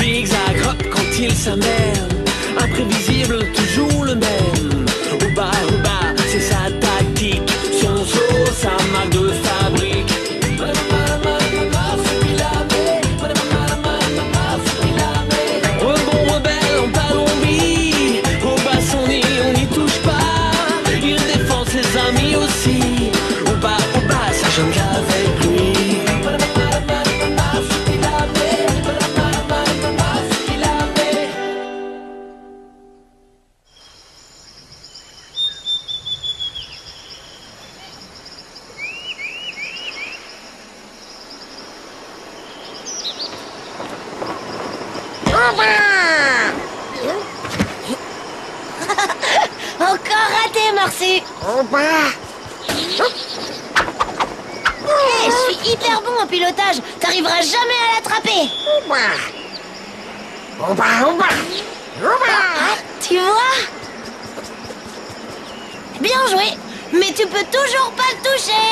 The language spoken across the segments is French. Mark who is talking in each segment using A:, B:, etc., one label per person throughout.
A: zigzag, hop quand il s'amène. Imprévisible, toujours le même. Au bas, c'est sa tactique. Son saut, sa marque de fabrique. Rebond rebelle en Colombie. Au bas son nid, on n'y touche pas. Il défend ses amis aussi. Au bas, ça jongle avec lui.
B: Encore raté, Marcy. Hey, je suis hyper bon en pilotage. T'arriveras jamais à l'attraper. Tu vois? Bien joué. Mais tu peux toujours pas le toucher.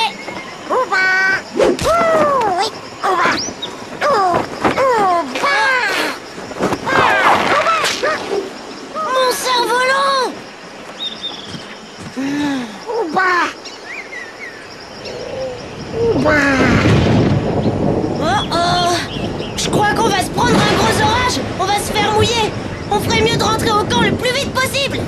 B: Mon cerf-volant. Oh, je crois qu'on va se prendre un gros orage. On va se faire mouiller. On ferait mieux de rentrer au camp le plus vite possible.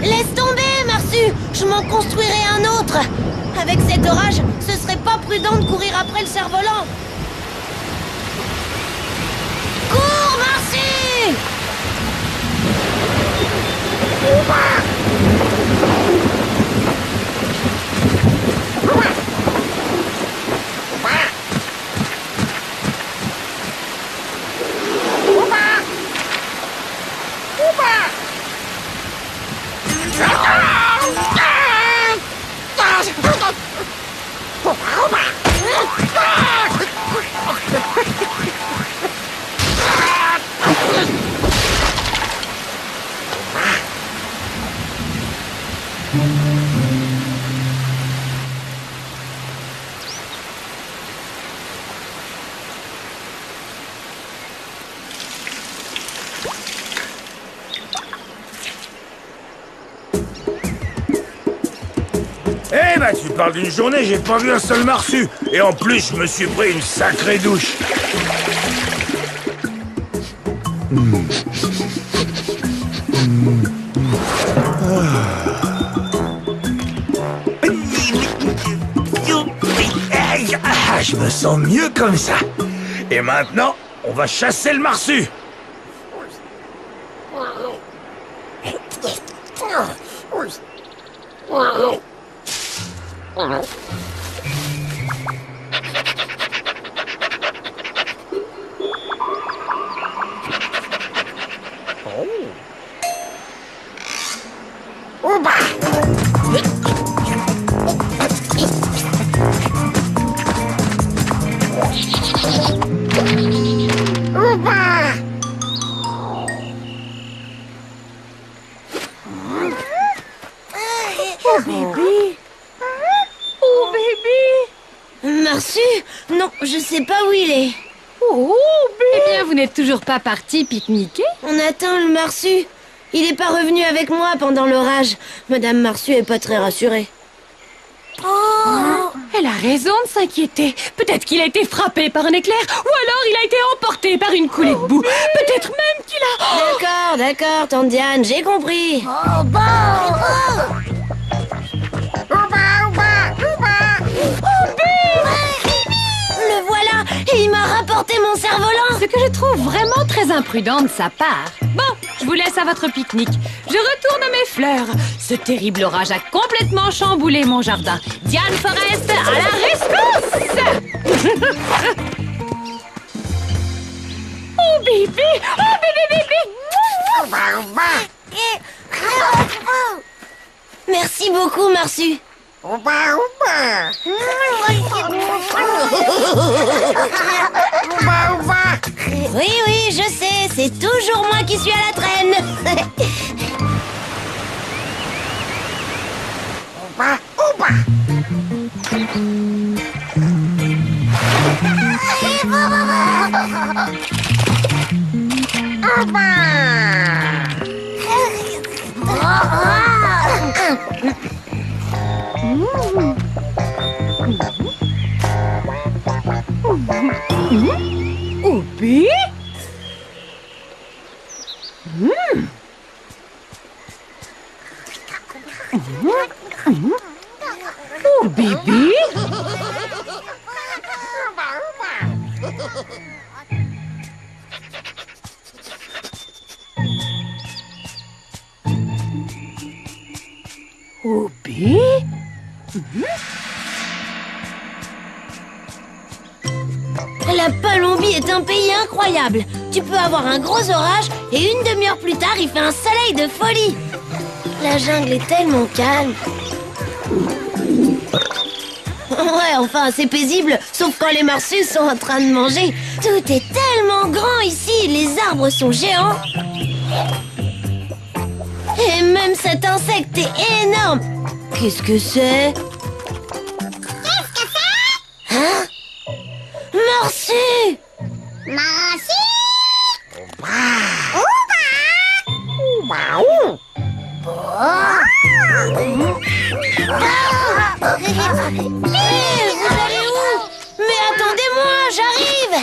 B: Laisse tomber, Marsu. Je m'en construirai un autre. Avec cet orage, ce serait pas prudent de courir après le cerf-volant. Cours, Marsu!
C: Eh ben, tu parles d'une journée, j'ai pas vu un seul marsu. Et en plus, je me suis pris une sacrée douche. Ah, je me sens mieux comme ça. Et maintenant, on va chasser le marsu.
B: Oh, bébé! Oh, bébé! Marsu? Non, je sais pas où il est.
D: Oh, bébé! Eh bien, vous n'êtes toujours pas parti pique-niquer?
B: On attend le Marsu. Il est pas revenu avec moi pendant l'orage. Madame Marsu est pas très rassurée. Oh!
D: Elle a raison de s'inquiéter. Peut-être qu'il a été frappé par un éclair, ou alors il a été emporté par une coulée de boue. Peut-être même qu'il a...
B: D'accord, tante Diane, j'ai compris. Oh, bon! Le voilà, et il m'a rapporté mon cerf-volant.
D: Ce que je trouve vraiment très imprudent de sa part. Bon, je vous laisse à votre pique-nique. Je retourne à mes fleurs. Ce terrible orage a complètement chamboulé mon jardin. Diane Forest, à la rescousse! Oh bébé! Oh bébé bébé!
B: Merci beaucoup, Marsu. Oui, oui, je sais, c'est toujours moi qui suis à la traîne.
D: Oupi? Oh, Bibi? Oupi?
B: La Colombie est un pays incroyable. Tu peux avoir un gros orage et une demi-heure plus tard, il fait un soleil de folie. La jungle est tellement calme. Ouais, enfin, c'est paisible, sauf quand les morsus sont en train de manger. Tout est tellement grand ici, les arbres sont géants. Et même cet insecte est énorme. Qu'est-ce que c'est? Hein? Morsu! Morsu! Vous allez où? Mais attendez-moi, j'arrive!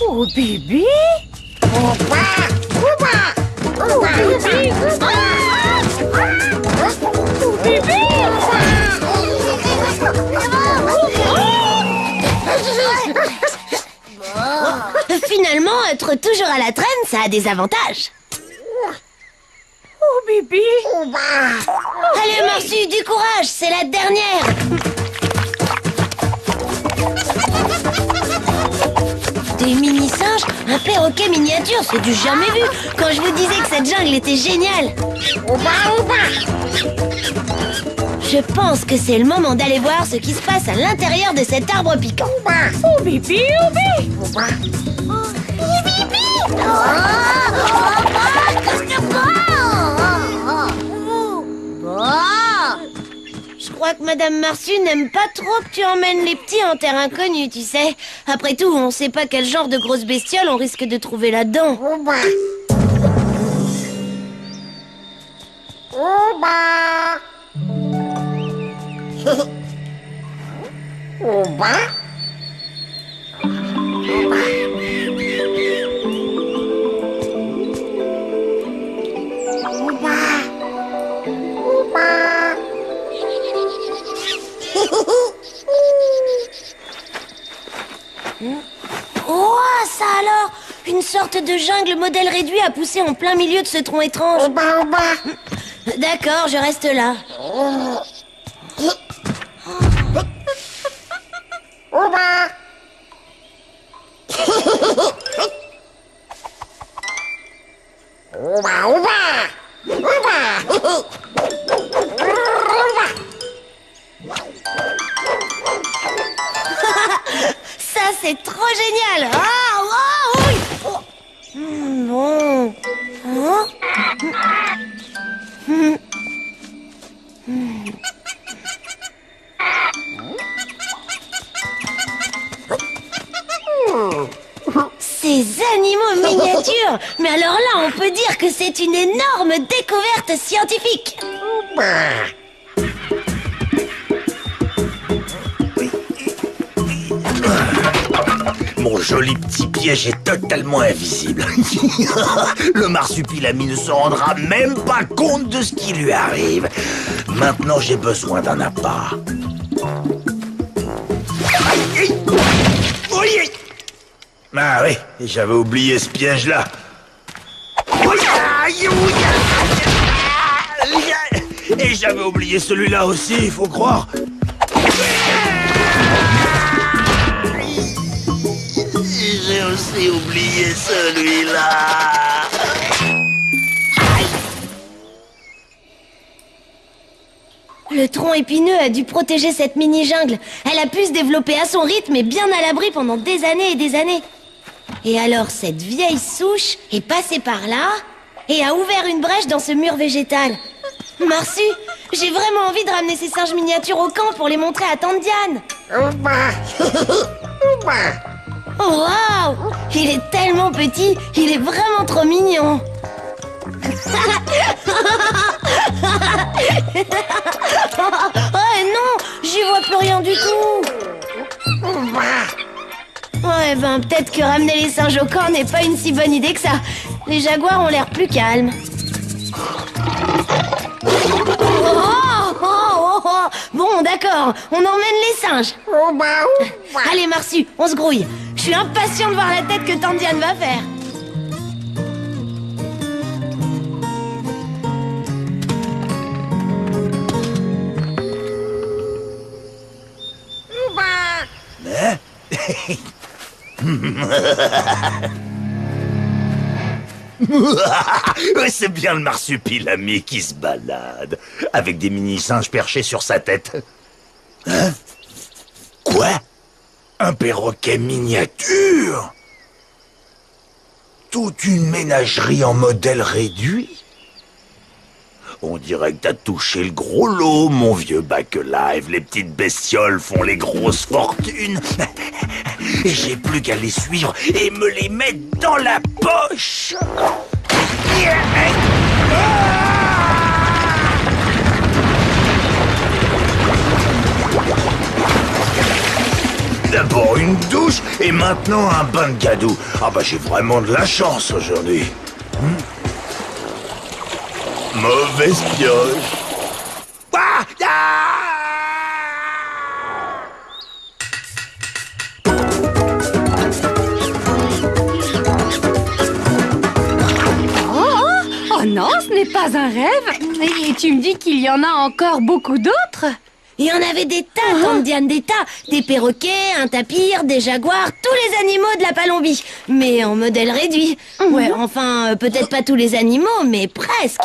D: Oh, Bibi? Oh, Bibi? Oh, Bibi?
B: Finalement, être toujours à la traîne, ça a des avantages.
D: Oh, Bibi?
B: Allez, Morsu, du courage, c'est la dernière. Des mini-singes, un perroquet miniature, c'est du jamais vu. Quand je vous disais que cette jungle était géniale. Je pense que c'est le moment d'aller voir ce qui se passe à l'intérieur de cet arbre piquant.
D: Oh, Bibi, Oubi!
B: Je crois que Madame Marsu n'aime pas trop que tu emmènes les petits en terre inconnue, tu sais. Après tout, on sait pas quel genre de grosse bestiole on risque de trouver là-dedans. Oh, ça alors! Une sorte de jungle modèle réduit a poussé en plein milieu de ce tronc étrange. D'accord, je reste là. Ça, c'est trop génial! Ah, wow, oui. Oh. Bon. Hein? Ces animaux miniatures! Mais alors là, on peut dire que c'est une énorme découverte scientifique!
C: Mon joli petit piège est totalement invisible. Le marsupilami ne se rendra même pas compte de ce qui lui arrive. Maintenant, j'ai besoin d'un appât. Ah oui, j'avais oublié ce piège-là. Et j'avais oublié celui-là aussi, il faut croire. J'ai aussi oublié celui-là.
B: Le tronc épineux a dû protéger cette mini-jungle. Elle a pu se développer à son rythme et bien à l'abri pendant des années et des années. Et alors cette vieille souche est passée par là et a ouvert une brèche dans ce mur végétal. Marsu, j'ai vraiment envie de ramener ces singes miniatures au camp pour les montrer à tante Diane. Oh waouh! Il est tellement petit, il est vraiment trop mignon. Oh non, j'y vois plus rien du tout. Ouais, ben peut-être que ramener les singes au camp n'est pas une si bonne idée que ça. Les jaguars ont l'air plus calmes. Bon, d'accord, on emmène les singes. Allez, Marsu, on se grouille. Je suis impatient de voir la tête que tante Diane va faire.
C: C'est bien le marsupilami qui se balade, avec des mini-singes perchés sur sa tête. Hein? Quoi? Un perroquet miniature? Toute une ménagerie en modèle réduit? On dirait que t'as touché le gros lot, mon vieux back alive. Les petites bestioles font les grosses fortunes. Et j'ai plus qu'à les suivre et me les mettre dans la poche. D'abord une douche et maintenant un bain de gadou. Ah bah j'ai vraiment de la chance aujourd'hui. Mauvaise pioche. Ah,
D: Oh non, ce n'est pas un rêve. Et tu me dis qu'il y en a encore beaucoup d'autres?
B: Il y en avait des tas, tante Diane, des tas. Des perroquets, un tapir, des jaguars, tous les animaux de la Palombie. Mais en modèle réduit. Ouais, enfin, peut-être pas tous les animaux, mais presque.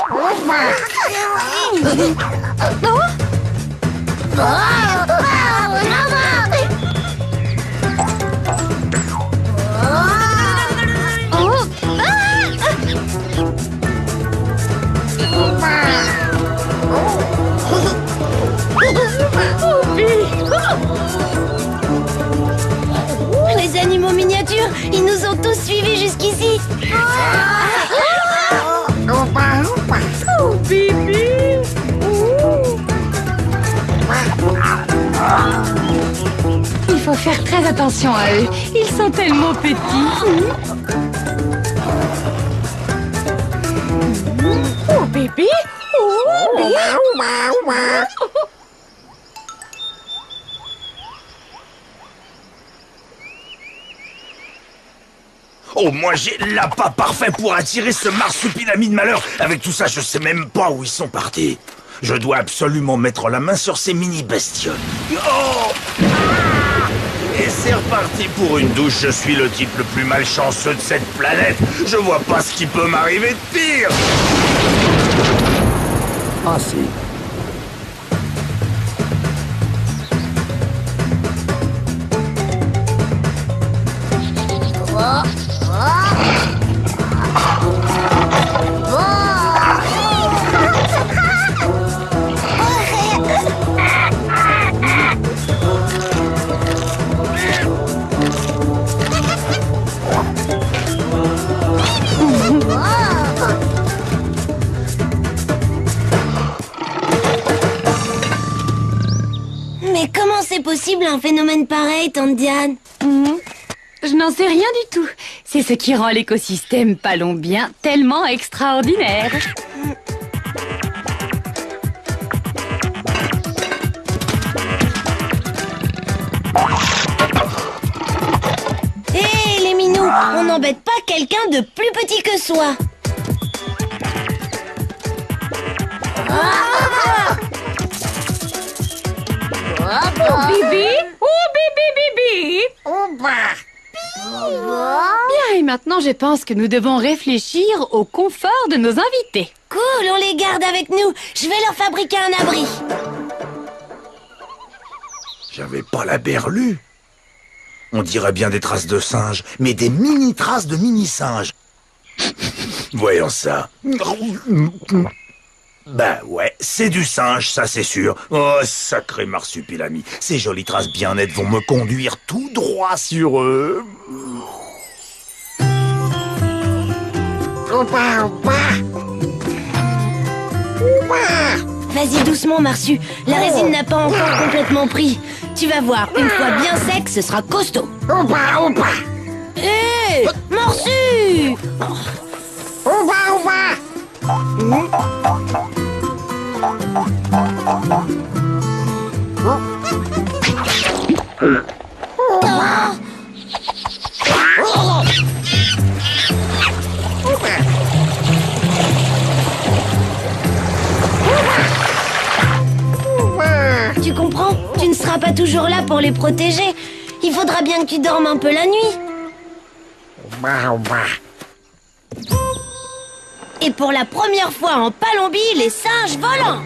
B: Les animaux miniatures, ils nous ont tous suivis jusqu'ici.
D: Oh, Bibi! Il faut faire très attention à eux. Ils sont tellement petits. Oh, bébé! Oh, bébé!
C: Oh, moi j'ai l'appât parfait pour attirer ce marsupilami de malheur. Avec tout ça, je sais même pas où ils sont partis. Je dois absolument mettre la main sur ces mini-bestioles. Oh! Et c'est reparti pour une douche. Je suis le type le plus malchanceux de cette planète. Je vois pas ce qui peut m'arriver de pire. Ah si.
B: Mais comment c'est possible un phénomène pareil, tante Diane?
D: Je n'en sais rien du tout. C'est ce qui rend l'écosystème palombien tellement extraordinaire.
B: Hé, les minous, on n'embête pas quelqu'un de plus petit que soi.
D: Oh, Bibi! Oh, Bibi, Bibi! Bien, et maintenant je pense que nous devons réfléchir au confort de nos invités.
B: Cool, on les garde avec nous. Je vais leur fabriquer un abri.
C: J'avais pas la berlue. On dirait bien des traces de singes, mais des mini-traces de mini-singes. Voyons ça. Ben ouais, c'est du singe, ça c'est sûr. Oh, sacré marsupilami. Ces jolies traces bien nettes vont me conduire tout droit sur eux.
B: Vas-y doucement, Marsu. La résine n'a pas encore complètement pris. Tu vas voir, une fois bien sec, ce sera costaud. Hé, Marsu! Tu comprends? Tu ne seras pas toujours là pour les protéger. Il faudra bien que tu dormes un peu la nuit. Et pour la première fois en Palombie, les singes volants.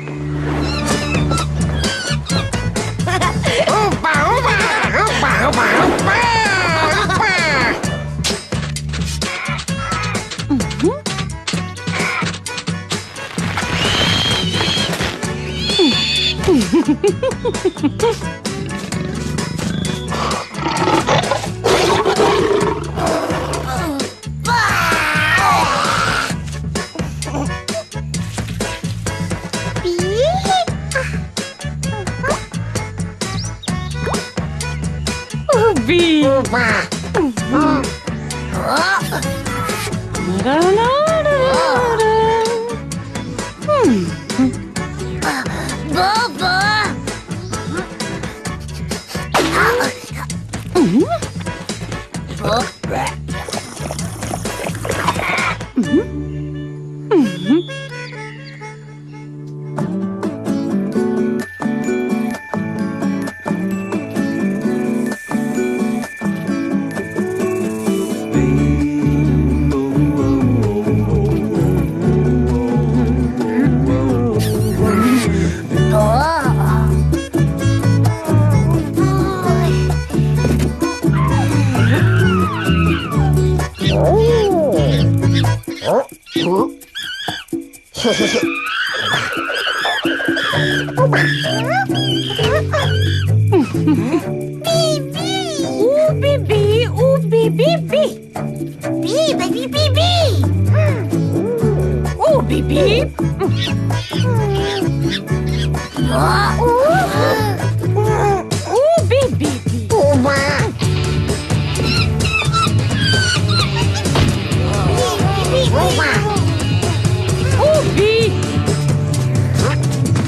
D: Oubi!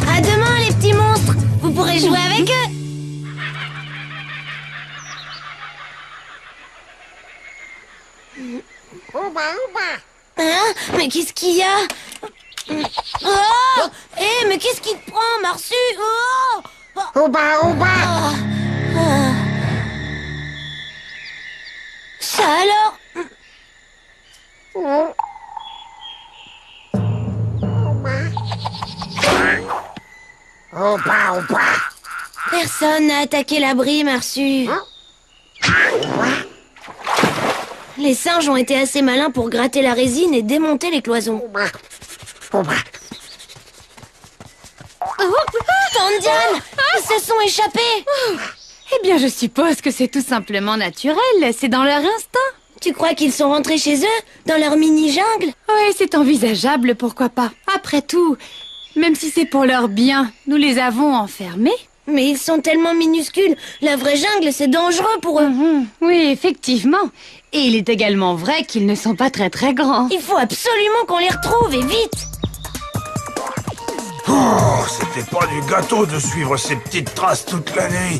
D: À demain, les petits monstres. Vous pourrez jouer avec eux. Hein? Mais qu'est-ce qu'il y a? Oh! Eh, mais qu'est-ce qui te prend, Marsu? Oh! Ah. Ça alors? Personne n'a attaqué l'abri, Marsu. Les singes ont été assez malins pour gratter la résine et démonter les cloisons. Tante Diane, ils se sont échappés. Eh bien, je suppose que c'est tout simplement naturel. C'est dans leur instinct.
B: Tu crois qu'ils sont rentrés chez eux, dans leur mini-jungle?
D: Oui, c'est envisageable, pourquoi pas. Après tout, même si c'est pour leur bien, nous les avons enfermés.
B: Mais ils sont tellement minuscules. La vraie jungle, c'est dangereux pour eux.
D: Oui, effectivement. Et il est également vrai qu'ils ne sont pas très grands.
B: Il faut absolument qu'on les retrouve, et vite.
C: Oh, c'était pas du gâteau de suivre ces petites traces toute la nuit.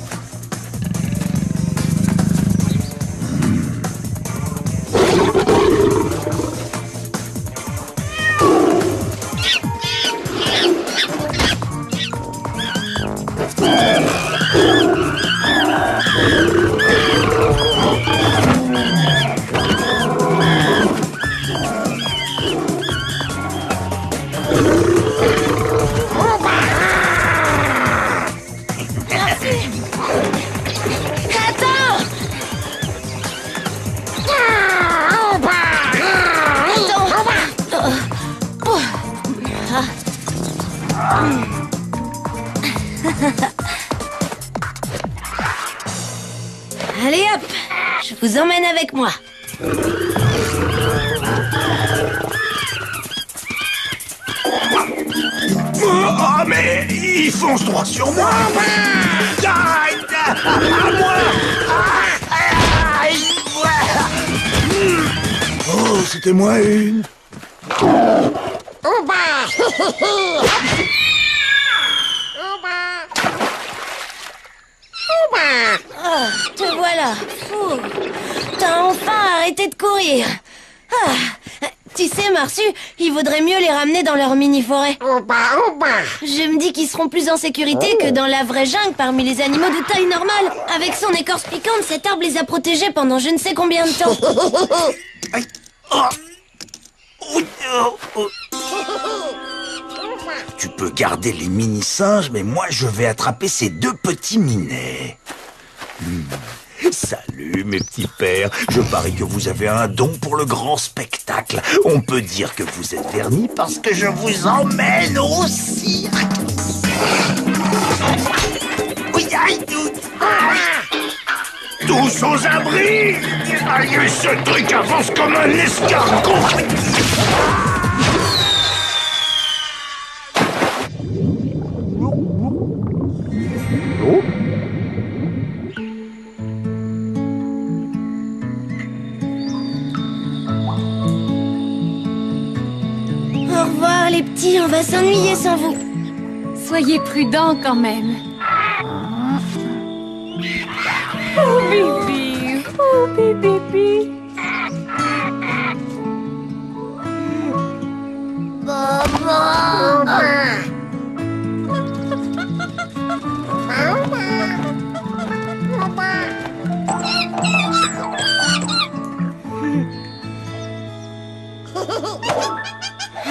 B: vous emmène avec moi.
C: Oh, mais il fonce droit sur moi. À moi. Oh, c'était moi une.
B: Oh, te voilà. Ouh. T'as enfin arrêté de courir. Ah. Tu sais, Marsu, il vaudrait mieux les ramener dans leur mini-forêt. Je me dis qu'ils seront plus en sécurité que dans la vraie jungle parmi les animaux de taille normale. Avec son écorce piquante, cet arbre les a protégés pendant je ne sais combien de temps.
C: Tu peux garder les mini-singes, mais moi je vais attraper ces deux petits minets. Salut mes petits pères, je parie que vous avez un don pour le grand spectacle. On peut dire que vous êtes vernis parce que je vous emmène au cirque. Oui, aïe, tous aux abris. Aïe, ce truc avance comme un escargot.
B: Au revoir les petits, on va s'ennuyer sans vous.
D: Soyez prudents quand même. Oh bébé, oh bébé.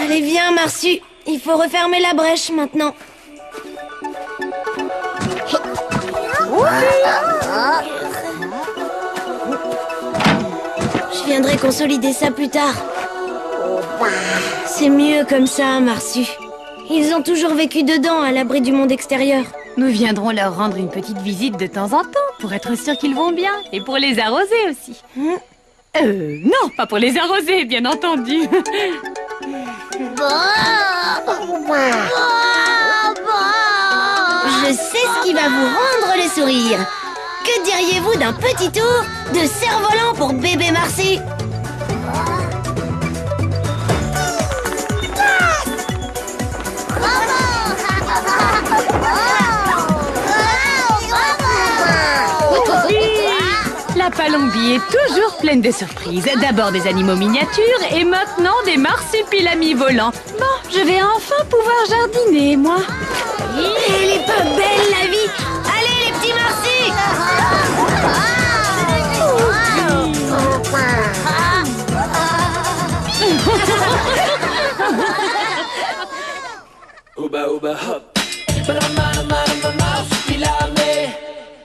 B: Allez, viens, Marsu. Il faut refermer la brèche maintenant. Je viendrai consolider ça plus tard. C'est mieux comme ça, Marsu. Ils ont toujours vécu dedans, à l'abri du monde extérieur.
D: Nous viendrons leur rendre une petite visite de temps en temps pour être sûrs qu'ils vont bien et pour les arroser aussi. Non, pas pour les arroser, bien entendu.
B: Je sais ce qui va vous rendre le sourire. Que diriez-vous d'un petit tour de cerf-volant pour bébé Marsu?
D: La Palombie est toujours pleine de surprises. D'abord des animaux miniatures et maintenant des marsupilamis volants. Bon, je vais enfin pouvoir jardiner, moi.
B: Elle est pas belle la vie. Allez les petits Marsu.
A: Oba oba hop.